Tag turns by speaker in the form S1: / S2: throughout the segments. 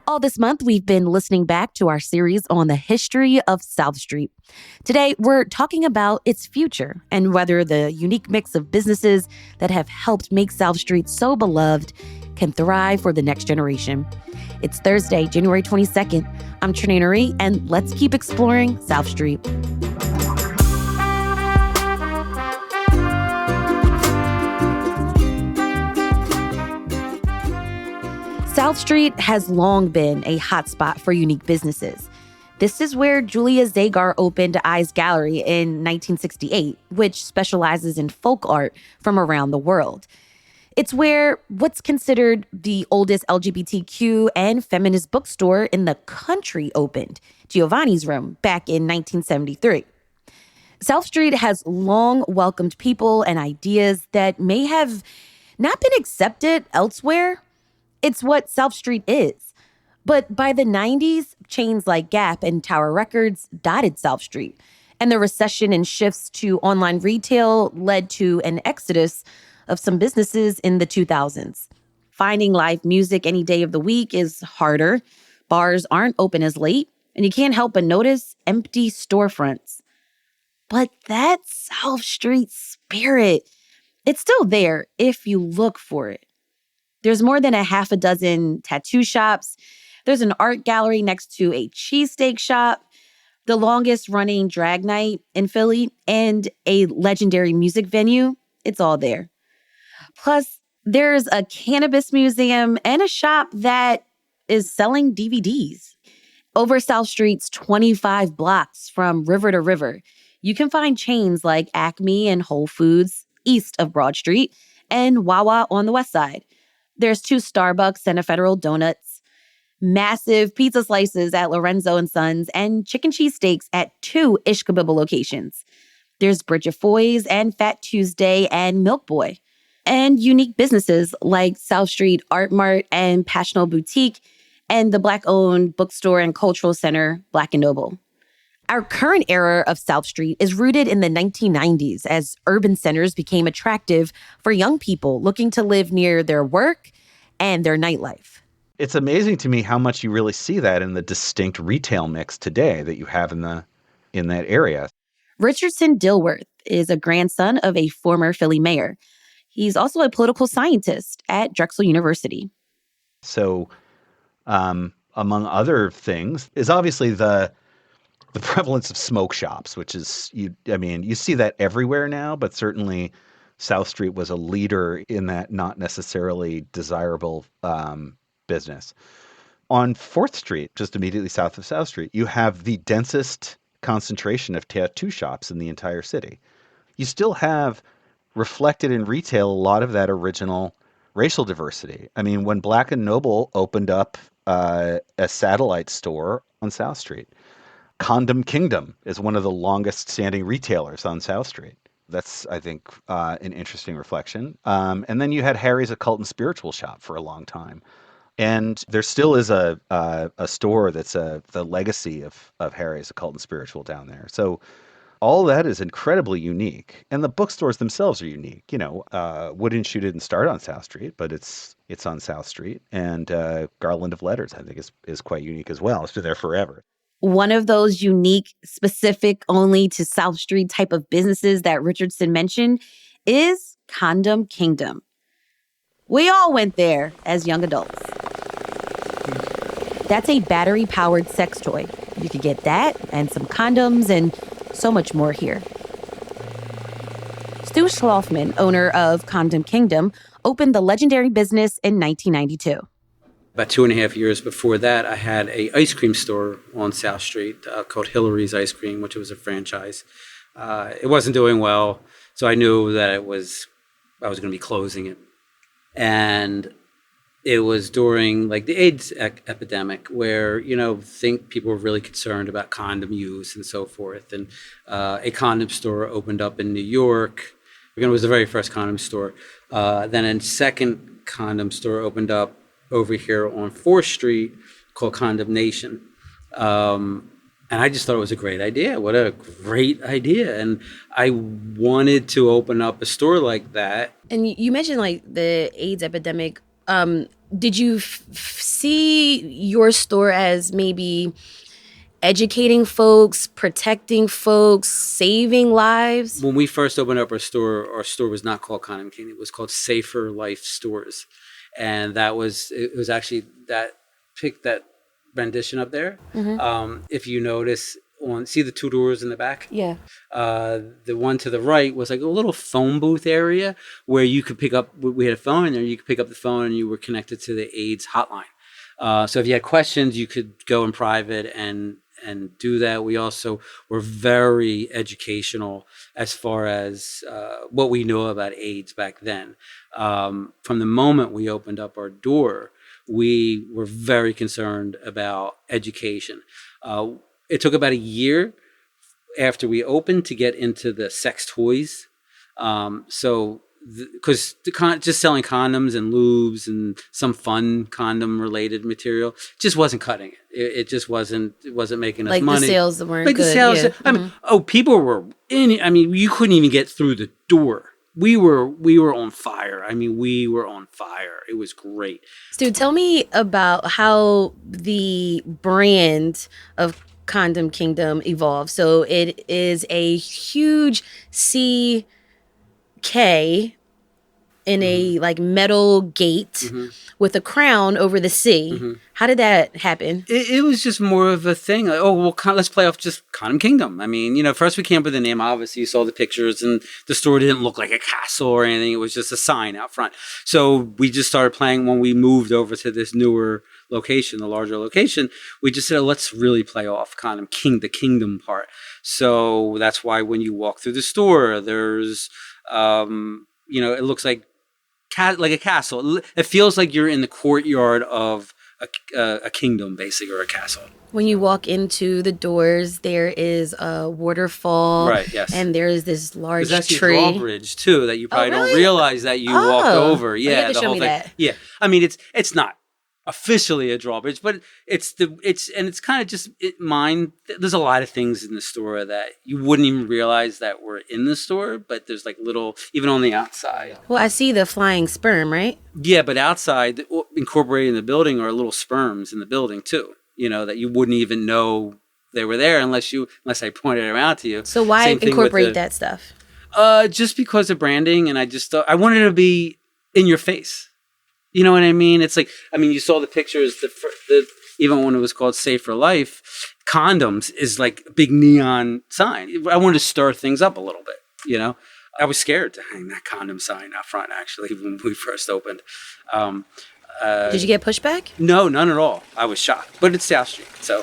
S1: All this month, we've been listening back to our series on the history of South Street. Today, we're talking about its future and whether the unique mix of businesses that have helped make South Street so beloved can thrive for the next generation. It's Thursday, January 22nd. I'm Trinae Nuri, and let's keep exploring South Street. South Street has long been a hotspot for unique businesses. This is where Julia Zagar opened Eyes Gallery in 1968, which specializes in folk art from around the world. It's where what's considered the oldest LGBTQ and feminist bookstore in the country opened, Giovanni's Room, back in 1973. South Street has long welcomed people and ideas that may have not been accepted elsewhere. It's what South Street is. But by the 90s, chains like Gap and Tower Records dotted South Street. And the recession and shifts to online retail led to an exodus of some businesses in the 2000s. Finding live music any day of the week is harder. Bars aren't open as late, and you can't help but notice empty storefronts. But that South Street spirit, it's still there if you look for it. There's more than a half a dozen tattoo shops. There's an art gallery next to a cheesesteak shop, the longest running drag night in Philly, and a legendary music venue. It's all there. Plus, there's a cannabis museum and a shop that is selling DVDs. Over South Street's 25 blocks from river to river, you can find chains like Acme and Whole Foods east of Broad Street and Wawa on the west side. There's 2 Starbucks and a Federal Donuts, massive pizza slices at Lorenzo and Sons, and chicken cheesesteaks at 2 Ishkabibble locations. There's Bridget Foy's and Fat Tuesday and Milk Boy. And unique businesses like South Street Art Mart and Passional Boutique and the Black-owned bookstore and cultural center, Black & Noble. Our current era of South Street is rooted in the 1990s as urban centers became attractive for young people looking to live near their work and their nightlife.
S2: It's amazing to me how much you really see that in the distinct retail mix today that you have in that area.
S1: Richardson Dilworth is a grandson of a former Philly mayor. He's also a political scientist at Drexel University.
S2: So, among other things, is obviously the prevalence of smoke shops, which is, you see that everywhere now, but certainly South Street was a leader in that not necessarily desirable business. On 4th Street, just immediately south of South Street, you have the densest concentration of tattoo shops in the entire city. You still have reflected in retail a lot of that original racial diversity. I mean, when Black & Noble opened up a satellite store on South Street, Condom Kingdom is one of the longest standing retailers on South Street. That's, I think, an interesting reflection. And then you had Harry's Occult and Spiritual Shop for a long time. And there still is a store that's the legacy of Harry's Occult and Spiritual down there. So all that is incredibly unique. And the bookstores themselves are unique. Wooden Shoe didn't start on South Street, but it's on South Street. And Garland of Letters, I think, is quite unique as well. It's been there forever.
S1: One of those unique, specific only to South Street type of businesses that Richardson mentioned is Condom Kingdom. We all went there as young adults. That's a battery-powered sex toy. You could get that and some condoms and so much more here. Stu Schlafman, owner of Condom Kingdom, opened the legendary business in 1992.
S3: About 2.5 years before that, I had an ice cream store on South Street called Hillary's Ice Cream, which was a franchise. It wasn't doing well, so I knew that I was going to be closing it. And it was during the AIDS epidemic where, people were really concerned about condom use and so forth. And a condom store opened up in New York. It was the very first condom store. Then a second condom store opened up over here on 4th Street called Condom Nation. And I just thought it was a great idea. What a great idea. And I wanted to open up a store like that.
S1: And you mentioned the AIDS epidemic.
S4: did you see your store as maybe educating folks, protecting folks, saving lives?
S3: When we first opened up our store was not called Condom King. It was called Safer Life Stores. And it was actually that rendition up there. If you notice, see the two doors in the back?
S4: Yeah.
S3: The one to the right was like a little phone booth area where you could pick up, we had a phone in there, you could pick up the phone and you were connected to the AIDS hotline. So if you had questions, you could go in private and do that. We also were very educational as far as what we know about AIDS back then. From the moment we opened up our door, we were very concerned about education. It took about a year after we opened to get into the sex toys. Because just selling condoms and lubes and some fun condom related material just wasn't cutting it. It just wasn't making us
S4: Like
S3: money.
S4: the sales weren't
S3: Like
S4: good.
S3: the sales,
S4: Yeah.
S3: I mean, people were in. I mean, you couldn't even get through the door. We were on fire. I mean, we were on fire. It was great.
S4: Stu, tell me about how the brand of Condom Kingdom evolved. So it is a huge CK in a like metal gate with a crown over the C. How did that happen?
S3: It was just more of a thing. Like, oh, well, let's play off just Condom Kingdom. I mean, first we came up with the name. Obviously, you saw the pictures, and the store didn't look like a castle or anything. It was just a sign out front. So we just started playing when we moved over to this newer location, the larger location. We just said, let's really play off Condom King, the kingdom part. So that's why when you walk through the store, there's, it looks like a castle. It feels like you're in the courtyard of a kingdom, basically, or a castle.
S4: When you walk into the doors, there is a waterfall.
S3: Right, yes.
S4: And there's this large
S3: There's actually
S4: tree.
S3: a drawbridge, too, that you probably
S4: really?
S3: don't realize that you walked over.
S4: You
S3: Yeah,
S4: have to
S3: the
S4: show
S3: whole
S4: me
S3: thing.
S4: that.
S3: Yeah. I mean, it's not officially a drawbridge, but it's kind of just there's a lot of things in the store that you wouldn't even realize that were in the store, but there's like little, even on the outside.
S4: Well, I see the flying sperm, right?
S3: Yeah, but outside, incorporated in the building, are little sperms in the building too, that you wouldn't even know they were there unless I pointed them out to you.
S4: So why
S3: Same thing with
S4: incorporate that stuff?
S3: Just because of branding, and I just thought I wanted it to be in your face. You know what I mean? It's like, I mean, you saw the pictures, even when it was called Safer Life, condoms is like a big neon sign. I wanted to stir things up a little bit, I was scared to hang that condom sign out front, actually, when we first opened.
S4: Did you get pushback?
S3: No, none at all. I was shocked. But it's South Street, so,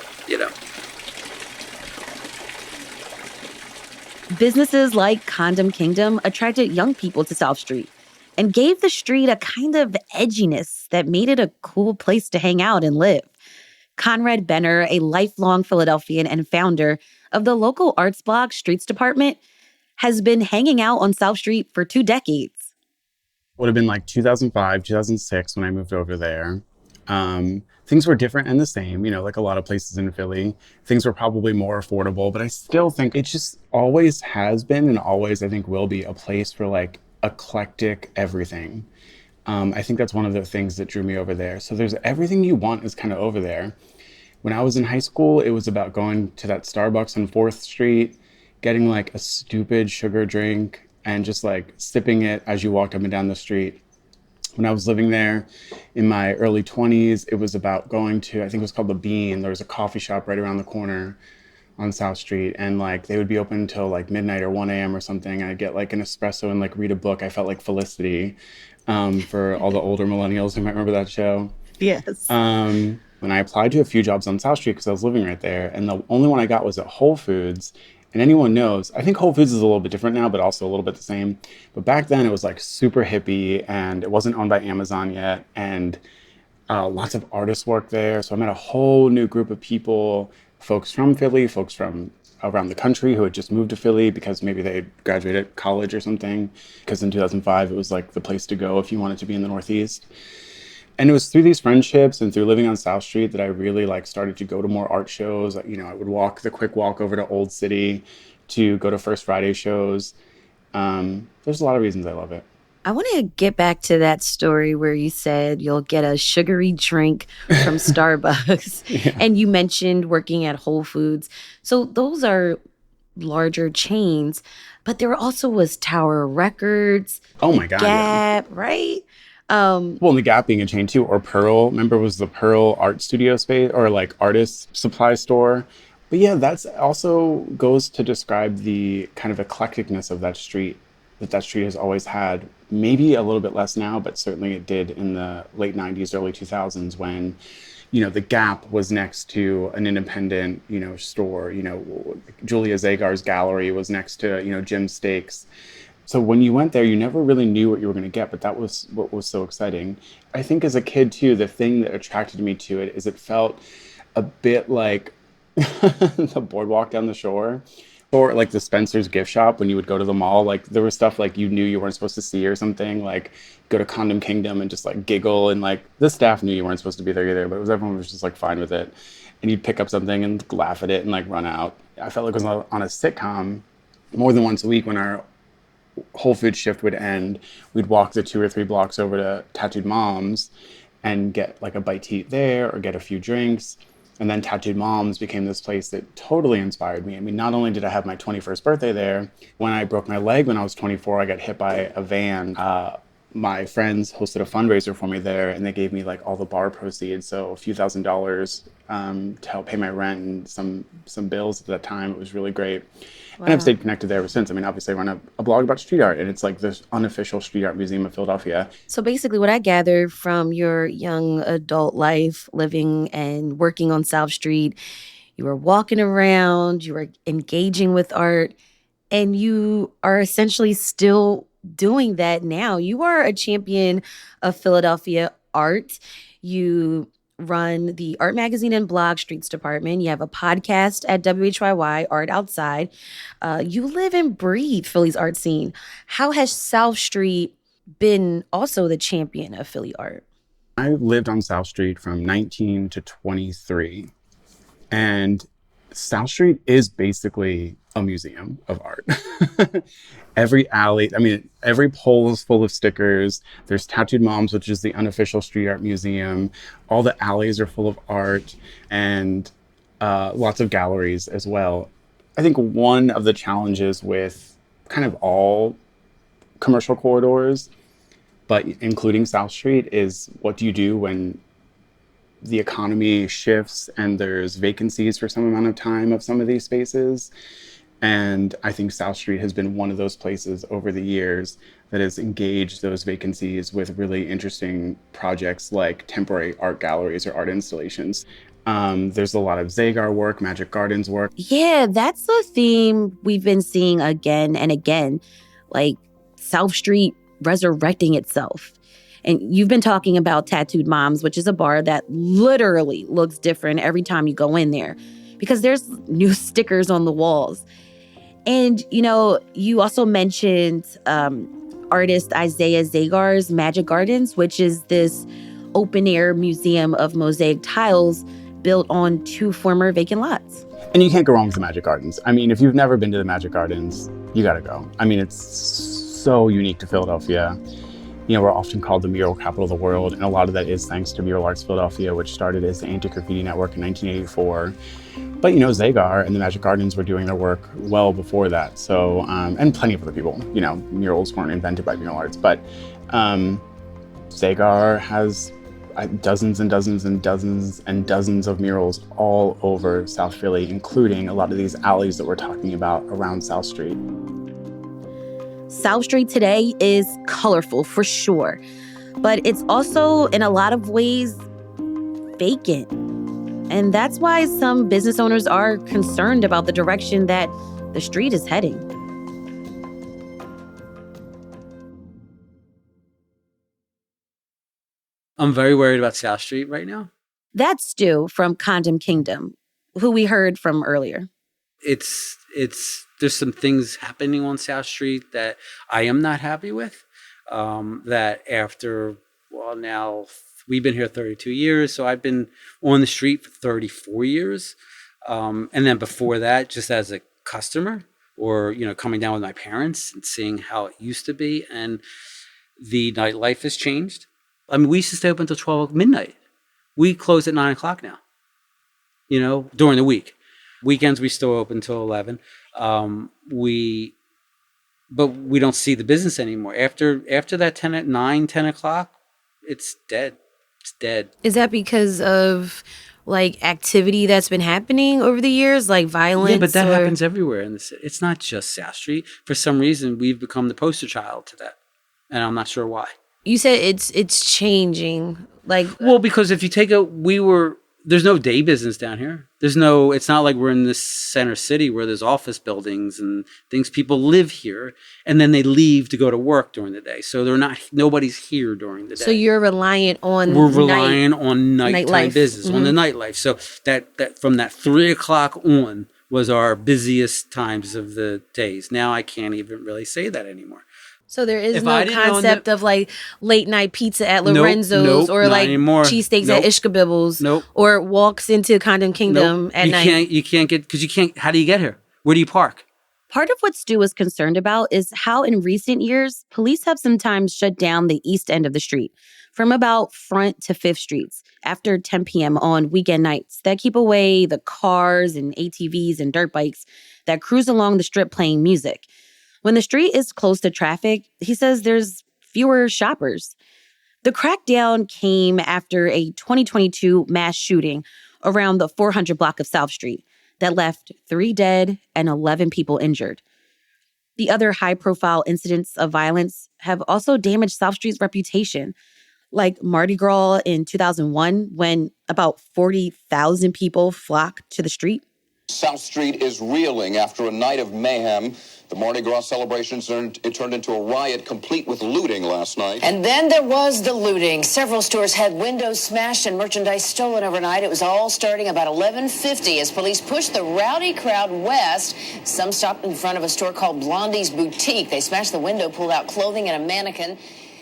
S1: Businesses like Condom Kingdom attracted young people to South Street and gave the street a kind of edginess that made it a cool place to hang out and live. Conrad Benner, a lifelong Philadelphian and founder of the local arts blog Streets Department, has been hanging out on South Street for 2 decades.
S5: Would have been like 2005, 2006 when I moved over there. Things were different and the same, like a lot of places in Philly. Things were probably more affordable, but I still think it just always has been and always, I think, will be a place for like eclectic everything. I think that's one of the things that drew me over there. So there's everything you want is kind of over there. When I was in high school, it was about going to that Starbucks on 4th Street, getting like a stupid sugar drink and just like sipping it as you walked up and down the street. When I was living there in my early 20s, it was about going to, I think it was called The Bean. There was a coffee shop right around the corner on South Street, and like they would be open until like midnight or 1 a.m. or something. I'd get like an espresso and like read a book. I felt like Felicity for all the older millennials who might remember that show.
S1: Yes.
S5: When I applied to a few jobs on South Street because I was living right there, and the only one I got was at Whole Foods. And anyone knows, I think Whole Foods is a little bit different now, but also a little bit the same. But back then it was like super hippie, and it wasn't owned by Amazon yet. And lots of artists worked there. So I met a whole new group of people, folks from Philly, folks from around the country who had just moved to Philly because maybe they had graduated college or something. Because in 2005, it was like the place to go if you wanted to be in the Northeast. And it was through these friendships and through living on South Street that I really like started to go to more art shows. I would walk the quick walk over to Old City to go to First Friday shows. There's a lot of reasons I love it.
S4: I want to get back to that story where you said you'll get a sugary drink from Starbucks.
S5: Yeah.
S4: And you mentioned working at Whole Foods. So those are larger chains, but there also was Tower Records,
S5: Oh
S4: the
S5: my God, yeah.
S4: Gap, right?
S5: Well, and the Gap being a chain too, or Pearl. Remember, was the Pearl art studio space or like artist supply store? But yeah, that's also goes to describe the kind of eclecticness of that street that street has always had. Maybe a little bit less now, but certainly it did in the late '90s, early 2000s when, the Gap was next to an independent, store. Julia Zagar's gallery was next to, Jim Steaks. So when you went there, you never really knew what you were going to get, but that was what was so exciting. I think as a kid too, the thing that attracted me to it is it felt a bit like the boardwalk down the shore, or like the Spencer's gift shop when you would go to the mall. Like there was stuff like you knew you weren't supposed to see or something. Like go to Condom Kingdom and just like giggle, and like the staff knew you weren't supposed to be there either, but everyone was just like fine with it. And you'd pick up something and laugh at it and like run out. I felt like I was on a sitcom more than once a week when our Whole Foods shift would end. We'd walk the 2 or 3 blocks over to Tattooed Moms and get like a bite to eat there or get a few drinks. And then Tattooed Moms became this place that totally inspired me. I mean, not only did I have my 21st birthday there, when I broke my leg when I was 24, I got hit by a van. My friends hosted a fundraiser for me there, and they gave me like all the bar proceeds, so a few $1,000s to help pay my rent and some bills at that time. It was really great. And I've stayed connected there ever since. I mean, obviously, I run a blog about street art, and it's like this unofficial street art museum of Philadelphia.
S4: So basically, what I gathered from your young adult life living and working on South Street, you were walking around, you were engaging with art, and you are essentially still doing that now. You are a champion of Philadelphia art. You run the art magazine and blog Streets Department. You have a podcast at WHYY, Art Outside. You live and breathe Philly's art scene. How has South Street been also the champion of Philly art?
S5: I lived on South Street from 19 to 23. And South Street is basically a museum of art. Every alley, I mean, every pole is full of stickers. There's Tattooed Moms, which is the unofficial street art museum. All the alleys are full of art and lots of galleries as well. I think one of the challenges with kind of all commercial corridors, but including South Street, is what do you do when the economy shifts and there's vacancies for some amount of time of some of these spaces. And I think South Street has been one of those places over the years that has engaged those vacancies with really interesting projects like temporary art galleries or art installations. There's a lot of Zagar work, Magic Gardens work.
S4: Yeah, that's a theme we've been seeing again and again, like South Street resurrecting itself. And you've been talking about Tattooed Moms, which is a bar that literally looks different every time you go in there because there's new stickers on the walls. And, you also mentioned artist Isaiah Zagar's Magic Gardens, which is this open-air museum of mosaic tiles built on 2 former vacant lots.
S5: And you can't go wrong with the Magic Gardens. I mean, if you've never been to the Magic Gardens, you got to go. I mean, it's so unique to Philadelphia. We're often called the mural capital of the world, and a lot of that is thanks to Mural Arts Philadelphia, which started as the Anti-Graffiti Network in 1984. But, Zagar and the Magic Gardens were doing their work well before that. So, and plenty of other people, murals weren't invented by Mural Arts, but Zagar has dozens and dozens and dozens and dozens of murals all over South Philly, including a lot of these alleys that we're talking about around South Street.
S4: South Street today is colorful for sure, but it's also in a lot of ways vacant. And that's why some business owners are concerned about the direction that the street is heading.
S3: I'm very worried about South Street right now.
S4: That's Stu from Condom Kingdom, who we heard from earlier.
S3: It's there's some things happening on South Street that I am not happy with. That after, now we've been here 32 years, so I've been on the street for 34 years. And then before that, just as a customer or, coming down with my parents and seeing how it used to be. And The nightlife has changed. I mean, we used to stay open until 12 midnight. We close at 9 o'clock now, during the week. Weekends, we still open until 11. But we don't see the business anymore. After that 10 o'clock, it's dead. It's dead.
S4: Is that because of like activity that's been happening over the years, like violence?
S3: Yeah, but that happens everywhere in the city. It's not just South Street. For some reason, we've become the poster child to that, and I'm not sure why.
S4: You said it's changing.
S3: Well, because if you take there's no day business down here. It's not like we're in this center city where there's office buildings and things. People live here and then they leave to go to work during the day. So nobody's here during the day.
S4: So you're reliant on
S3: We're relying on nighttime business, on the nightlife. So that from that 3 o'clock on was our busiest times of the days. Now I can't even really say that anymore.
S4: So there is no concept of like late night pizza at Lorenzo's or like cheesesteaks at Ishkabibbles or walks into Condom Kingdom at night.
S3: You can't get, because you can't, how do you get here? Where do you park?
S1: Part of what Stu is concerned about is how in recent years, police have sometimes shut down the east end of the street from about Front to 5th Streets after 10 p.m. on weekend nights that keep away the cars and ATVs and dirt bikes that cruise along the strip playing music. When the street is close to traffic, he says there's fewer shoppers. The crackdown came after a 2022 mass shooting around the 400 block of South Street that left 3 dead and 11 people injured. The other high-profile incidents of violence have also damaged South Street's reputation, like Mardi Gras in 2001 when about 40,000 people flocked to the street.
S6: South Street is reeling after a night of mayhem. The Mardi Gras celebrations turned into a riot complete with looting last night.
S7: And then there was the looting. Several stores had windows smashed and merchandise stolen overnight. It was all starting about 11:50 as police pushed the rowdy crowd west. Some stopped in front of a store called Blondie's Boutique. They smashed the window, pulled out clothing and a mannequin.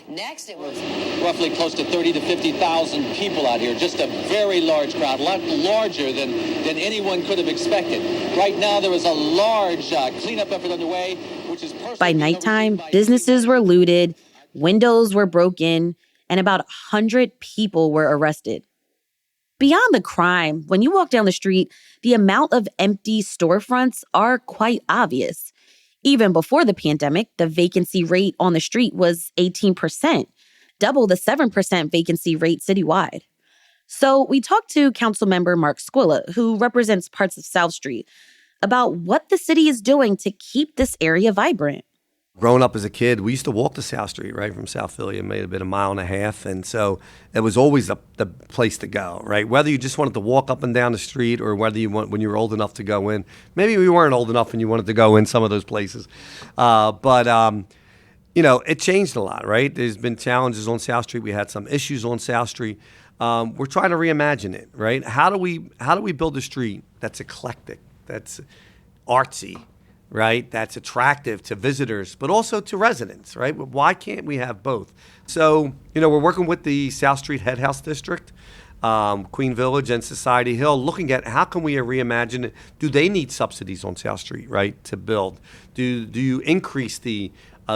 S7: Next, it was
S8: roughly close to 30 to 50,000 people out here. Just a very large crowd, a lot larger than anyone could have expected. Right now, there is a large cleanup effort underway, which is personally.
S1: By nighttime, businesses were looted, windows were broken, and about 100 people were arrested. Beyond the crime, when you walk down the street, the amount of empty storefronts are quite obvious. Even before the pandemic, the vacancy rate on the street was 18%, double the 7% vacancy rate citywide. So we talked to Councilmember Mark Squilla, who represents parts of South Street, about what the city is doing to keep this area vibrant.
S9: Growing up as a kid, we used to walk to South Street, right, from South Philly. It may have been a mile and a half. And so it was always the place to go, right? Whether you just wanted to walk up and down the street or whether when you were old enough to go in. Maybe we weren't old enough and you wanted to go in some of those places. But it changed a lot, right? There's been challenges on South Street. We had some issues on South Street. We're trying to reimagine it, right? How do we build a street that's eclectic, that's artsy, right? That's attractive to visitors, but also to residents, right? Why can't we have both? So, we're working with the South Street Head House District, Queen Village and Society Hill, looking at how can we reimagine it? Do they need subsidies on South Street, right, to build? Do you increase the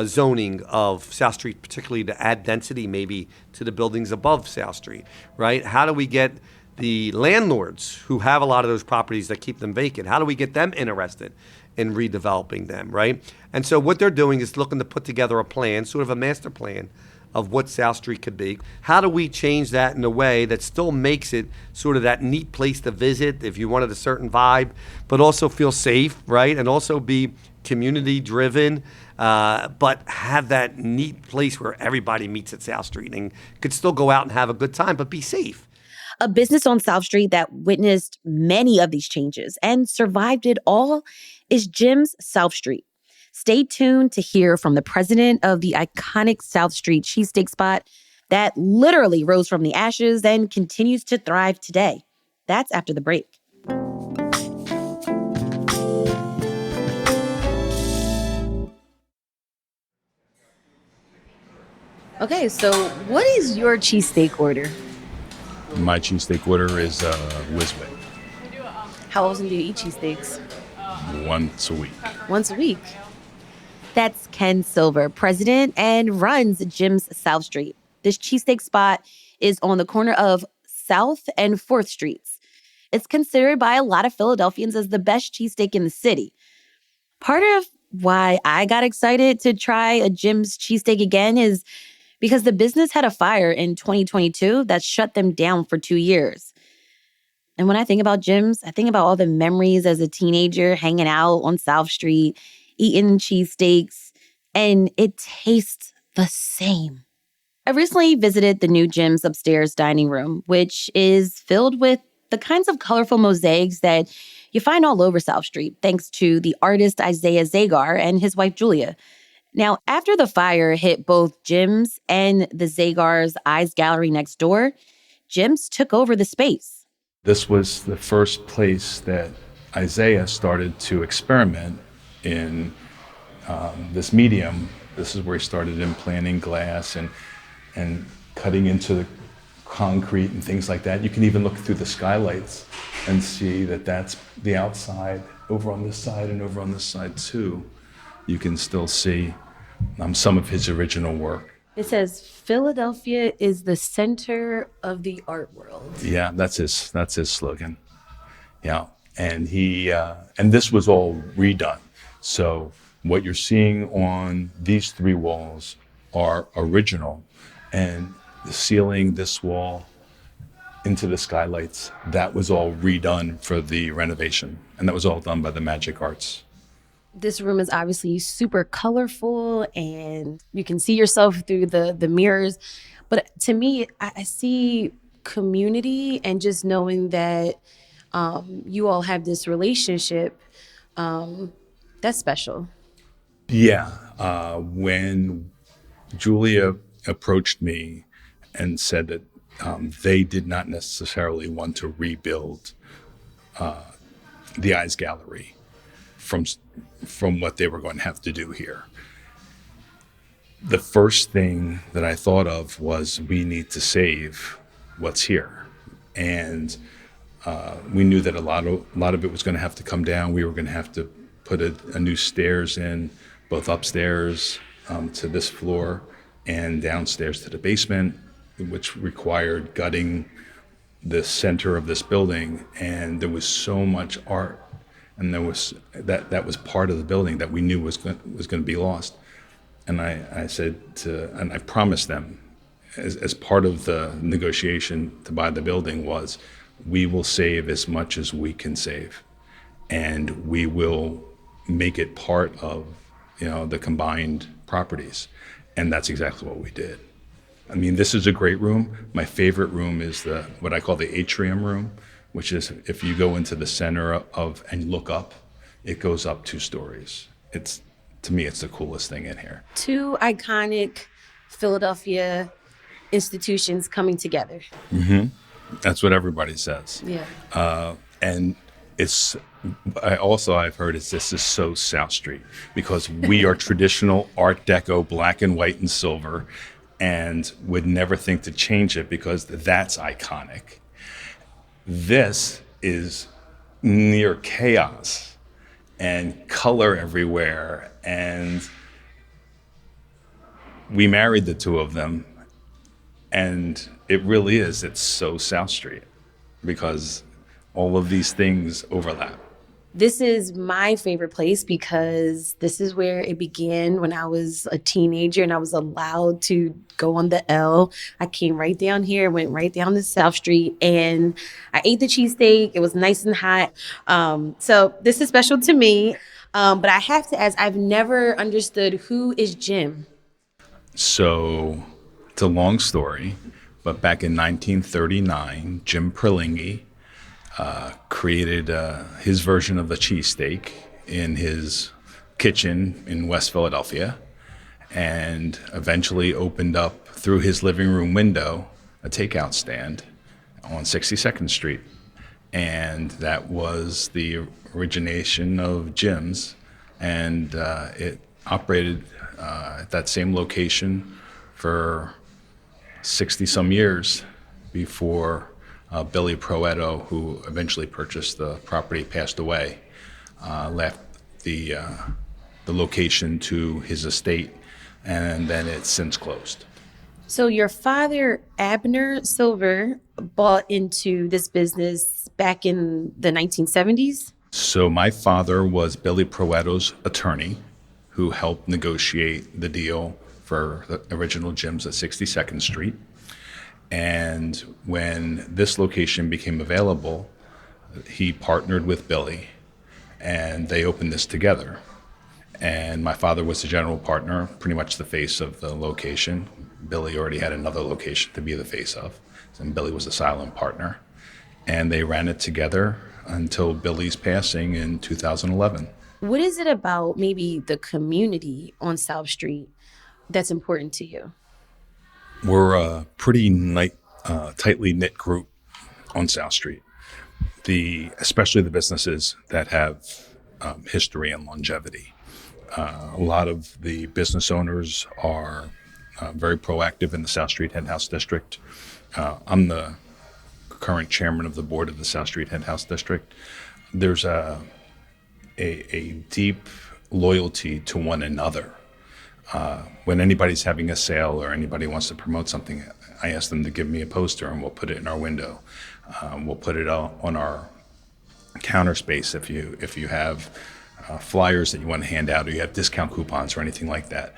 S9: zoning of South Street, particularly to add density maybe to the buildings above South Street, right? How do we get the landlords who have a lot of those properties that keep them vacant, how do we get them interested in redeveloping them, right? And so what they're doing is looking to put together a plan, sort of a master plan of what South Street could be. How do we change that in a way that still makes it sort of that neat place to visit if you wanted a certain vibe, but also feel safe, right? And also be community driven, but have that neat place where everybody meets at South Street and could still go out and have a good time, but be safe.
S1: A business on South Street that witnessed many of these changes and survived it all is Jim's South Street. Stay tuned to hear from the president of the iconic South Street cheesesteak spot that literally rose from the ashes and continues to thrive today. That's after the break.
S4: Okay, so what is your cheesesteak order?
S10: My cheesesteak order is Whizway.
S4: How often do you eat cheesesteaks?
S10: Once a week.
S4: Once a week.
S1: That's Ken Silver, president and runs Jim's South Street. This cheesesteak spot is on the corner of South and 4th Streets. It's considered by a lot of Philadelphians as the best cheesesteak in the city. Part of why I got excited to try a Jim's cheesesteak again is because the business had a fire in 2022 that shut them down for 2 years. And when I think about Jim's, I think about all the memories as a teenager hanging out on South Street, eating cheesesteaks, and it tastes the same. I recently visited the new Jim's upstairs dining room, which is filled with the kinds of colorful mosaics that you find all over South Street, thanks to the artist Isaiah Zagar and his wife Julia. Now, after the fire hit both Jim's and the Zagar's Eyes Gallery next door, Jim's took over the space.
S10: This was the first place that Isaiah started to experiment in this medium. This is where he started implanting glass and cutting into the concrete and things like that. You can even look through the skylights and see that that's the outside over on this side and over on this side too. You can still see some of his original work.
S4: It says Philadelphia is the center of the art world.
S10: Yeah, that's his slogan. Yeah, and and this was all redone. So what you're seeing on these 3 walls are original, and the ceiling, this wall, into the skylights, that was all redone for the renovation, and that was all done by the Magic Arts.
S4: This room is obviously super colorful and you can see yourself through the mirrors. But to me, I see community and just knowing that you all have this relationship, that's special.
S10: Yeah, when Julia approached me and said that they did not necessarily want to rebuild the Eyes Gallery from what they were going to have to do here. The first thing that I thought of was we need to save what's here. And we knew that a lot of it was going to have to come down. We were going to have to put a new stairs in, both upstairs to this floor and downstairs to the basement, which required gutting the center of this building. And there was so much art, and there was that was part of the building that we knew was going to be lost. And I said and I promised them, as part of the negotiation to buy the building, was we will save as much as we can save, and we will make it part of the combined properties. And that's exactly what we did. I mean, this is a great room. My favorite room is what I call the atrium room, which is if you go into the center of and look up, it goes up 2 stories. To me, it's the coolest thing in here.
S4: 2 iconic Philadelphia institutions coming together.
S10: Mm-hmm. That's what everybody says.
S4: Yeah.
S10: And I've heard this is so South Street, because we are traditional Art Deco, black and white and silver, and would never think to change it because that's iconic. This is near chaos and color everywhere, and we married the 2 of them, and it's so South Street because all of these things overlap.
S4: This is my favorite place because this is where it began when I was a teenager and I was allowed to go on the L. I came right down here, went right down to South Street, and I ate the cheesesteak. It was nice and hot. So this is special to me. But I have to ask, I've never understood, who is Jim?
S10: So it's a long story, but back in 1939, Jim Perlinghi created his version of the cheesesteak in his kitchen in West Philadelphia, and eventually opened up through his living room window a takeout stand on 62nd Street. And that was the origination of Jim's, and it operated at that same location for 60 some years before Billy Proetto, who eventually purchased the property, passed away, left the the location to his estate, and then it's since closed.
S4: So your father, Abner Silver, bought into this business back in the 1970s?
S10: So my father was Billy Proetto's attorney who helped negotiate the deal for the original gyms at 62nd Street. And when this location became available, he partnered with Billy and they opened this together. And my father was the general partner, pretty much the face of the location. Billy already had another location to be the face of, and Billy was a silent partner. And they ran it together until Billy's passing in 2011.
S4: What is it about maybe the community on South Street that's important to you?
S10: We're a pretty tightly knit group on South Street. Especially the businesses that have history and longevity. A lot of the business owners are very proactive in the South Street Head House District. I'm the current chairman of the board of the South Street Head House District. There's a deep loyalty to one another. When anybody's having a sale or anybody wants to promote something, I ask them to give me a poster and we'll put it in our window. We'll put it on our counter space if you have flyers that you want to hand out or you have discount coupons or anything like that.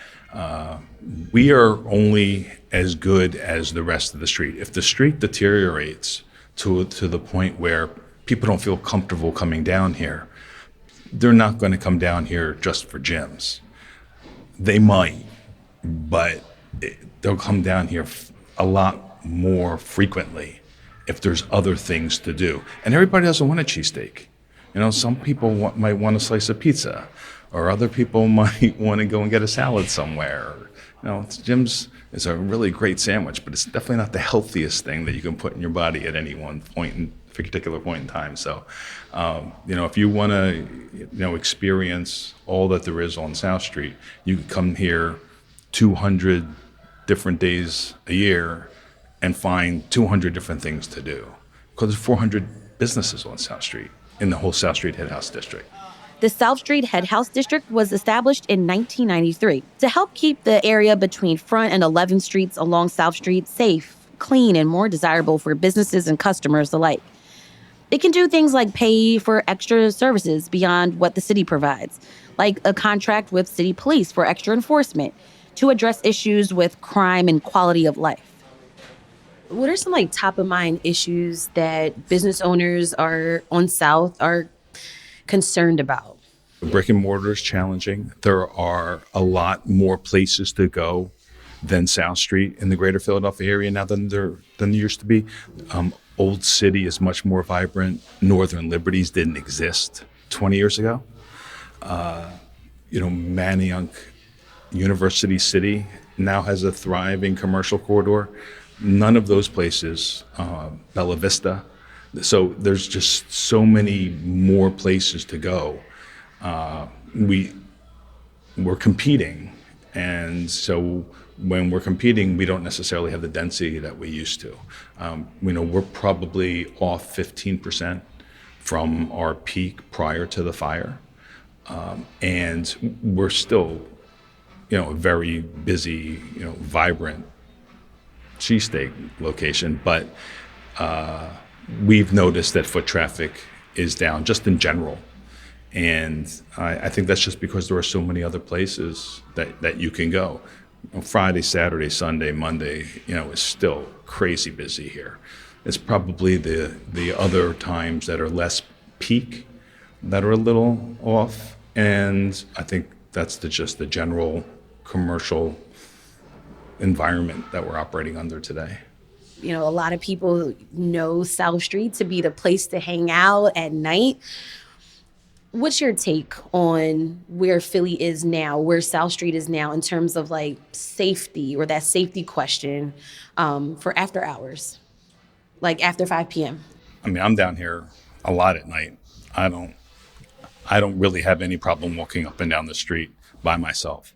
S10: We are only as good as the rest of the street. If the street deteriorates to the point where people don't feel comfortable coming down here, they're not going to come down here just for gyms. They might, but they'll come down here a lot more frequently if there's other things to do. And everybody doesn't want a cheesesteak. Some people might want a slice of pizza, or other people might want to go and get a salad somewhere. Jim's is a really great sandwich, but it's definitely not the healthiest thing that you can put in your body at any one particular point in time. So, if you want to, experience all that there is on South Street, you can come here 200 different days a year and find 200 different things to do. Because there's 400 businesses on South Street in the whole South Street Head House District.
S1: The South Street Head House District was established in 1993 to help keep the area between Front and 11th Streets along South Street safe, clean, and more desirable for businesses and customers alike. It can do things like pay for extra services beyond what the city provides, like a contract with city police for extra enforcement to address issues with crime and quality of life.
S4: What are some top of mind issues that business owners on South are concerned about?
S10: Brick and mortar is challenging. There are a lot more places to go than South Street in the greater Philadelphia area now than there used to be. Old City is much more vibrant. Northern Liberties didn't exist 20 years ago. Manayunk University City now has a thriving commercial corridor. None of those places, Bella Vista. So there's just so many more places to go. We're competing, and so when we're competing, we don't necessarily have the density that we used to. We're probably off 15% from our peak prior to the fire, and we're still, a very busy, vibrant cheesesteak location, but we've noticed that foot traffic is down just in general. And I think that's just because there are so many other places that you can go. Friday, Saturday, Sunday, Monday, is still crazy busy here. It's probably the other times that are less peak that are a little off. And I think that's just the general commercial environment that we're operating under today.
S4: A lot of people know South Street to be the place to hang out at night. What's your take on where Philly is now, where South Street is now in terms of safety, or that safety question for after hours, after 5 p.m.?
S10: I'm down here a lot at night. I don't really have any problem walking up and down the street by myself.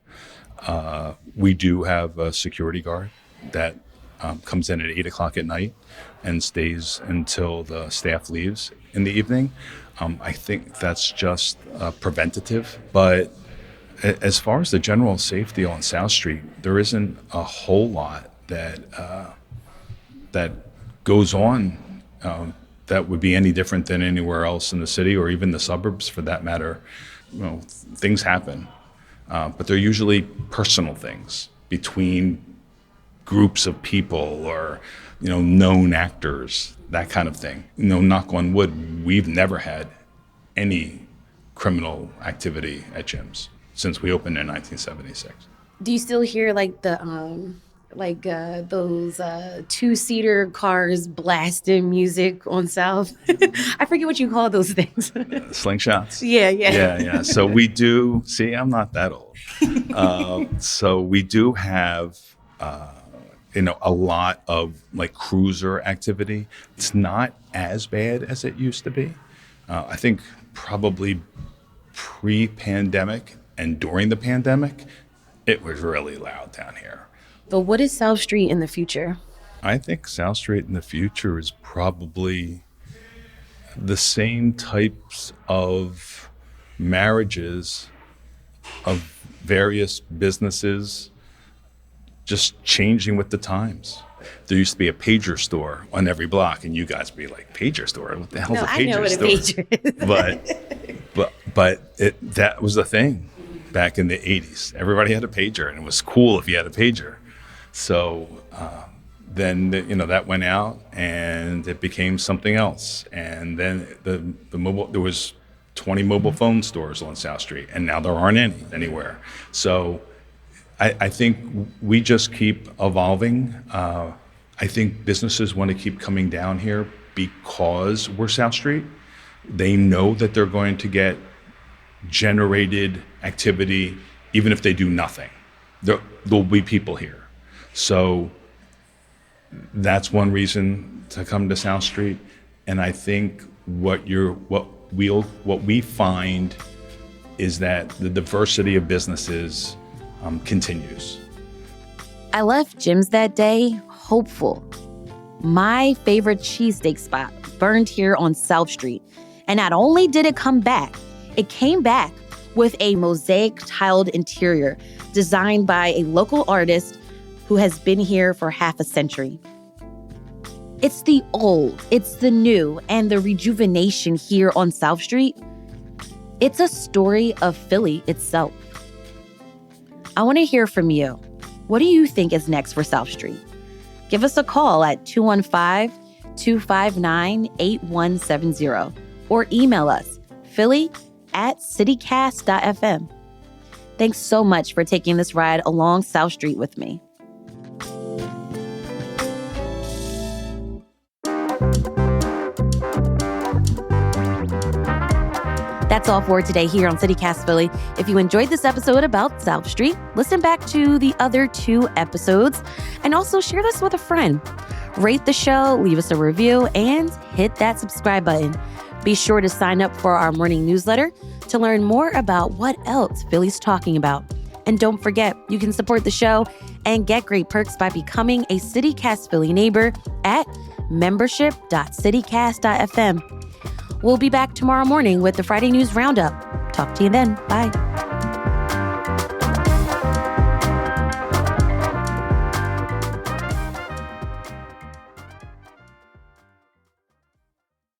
S10: We do have a security guard that comes in at 8 o'clock at night and stays until the staff leaves in the evening. I think that's just preventative, but as far as the general safety on South Street, there isn't a whole lot that goes on that would be any different than anywhere else in the city or even the suburbs, for that matter. Things happen, but they're usually personal things between groups of people or known actors, that kind of thing. Knock on wood, we've never had any criminal activity at Jim's since we opened in 1976.
S4: Do you still hear like the those two-seater cars blasting music on South? I forget what you call those things.
S10: Slingshots.
S4: Yeah.
S10: So we do. See, I'm not that old. So we do have a lot of like cruiser activity. It's not as bad as it used to be. I think probably pre-pandemic and during the pandemic, it was really loud down here.
S4: But what is South Street in the future?
S10: I think South Street in the future is probably the same types of marriages of various businesses just changing with the times. There used to be a pager store on every block, and you guys would be like, pager store? What the hell's a pager store?
S4: I know what a pager is.
S10: But that was the thing back in the 80s. Everybody had a pager, and it was cool if you had a pager. So then that went out, and it became something else. And then the mobile, there was 20 mobile phone stores on South Street, and now there aren't any anywhere. So I think we just keep evolving. I think businesses want to keep coming down here because we're South Street. They know that they're going to get generated activity even if they do nothing. There'll be people here. So that's one reason to come to South Street. And I think what we find is that the diversity of businesses continues.
S1: I left Jim's that day hopeful. My favorite cheesesteak spot burned here on South Street. And not only did it come back, it came back with a mosaic tiled interior designed by a local artist who has been here for half a century. It's the old, it's the new, and the rejuvenation here on South Street. It's a story of Philly itself. I want to hear from you. What do you think is next for South Street? Give us a call at 215-259-8170 or email us, philly@citycast.fm. Thanks so much for taking this ride along South Street with me. That's all for today here on CityCast Philly. If you enjoyed this episode about South Street, listen back to the other 2 episodes and also share this with a friend. Rate the show, leave us a review, and hit that subscribe button. Be sure to sign up for our morning newsletter to learn more about what else Philly's talking about. And don't forget, you can support the show and get great perks by becoming a CityCast Philly neighbor at membership.citycast.fm. We'll be back tomorrow morning with the Friday News Roundup. Talk to you then. Bye.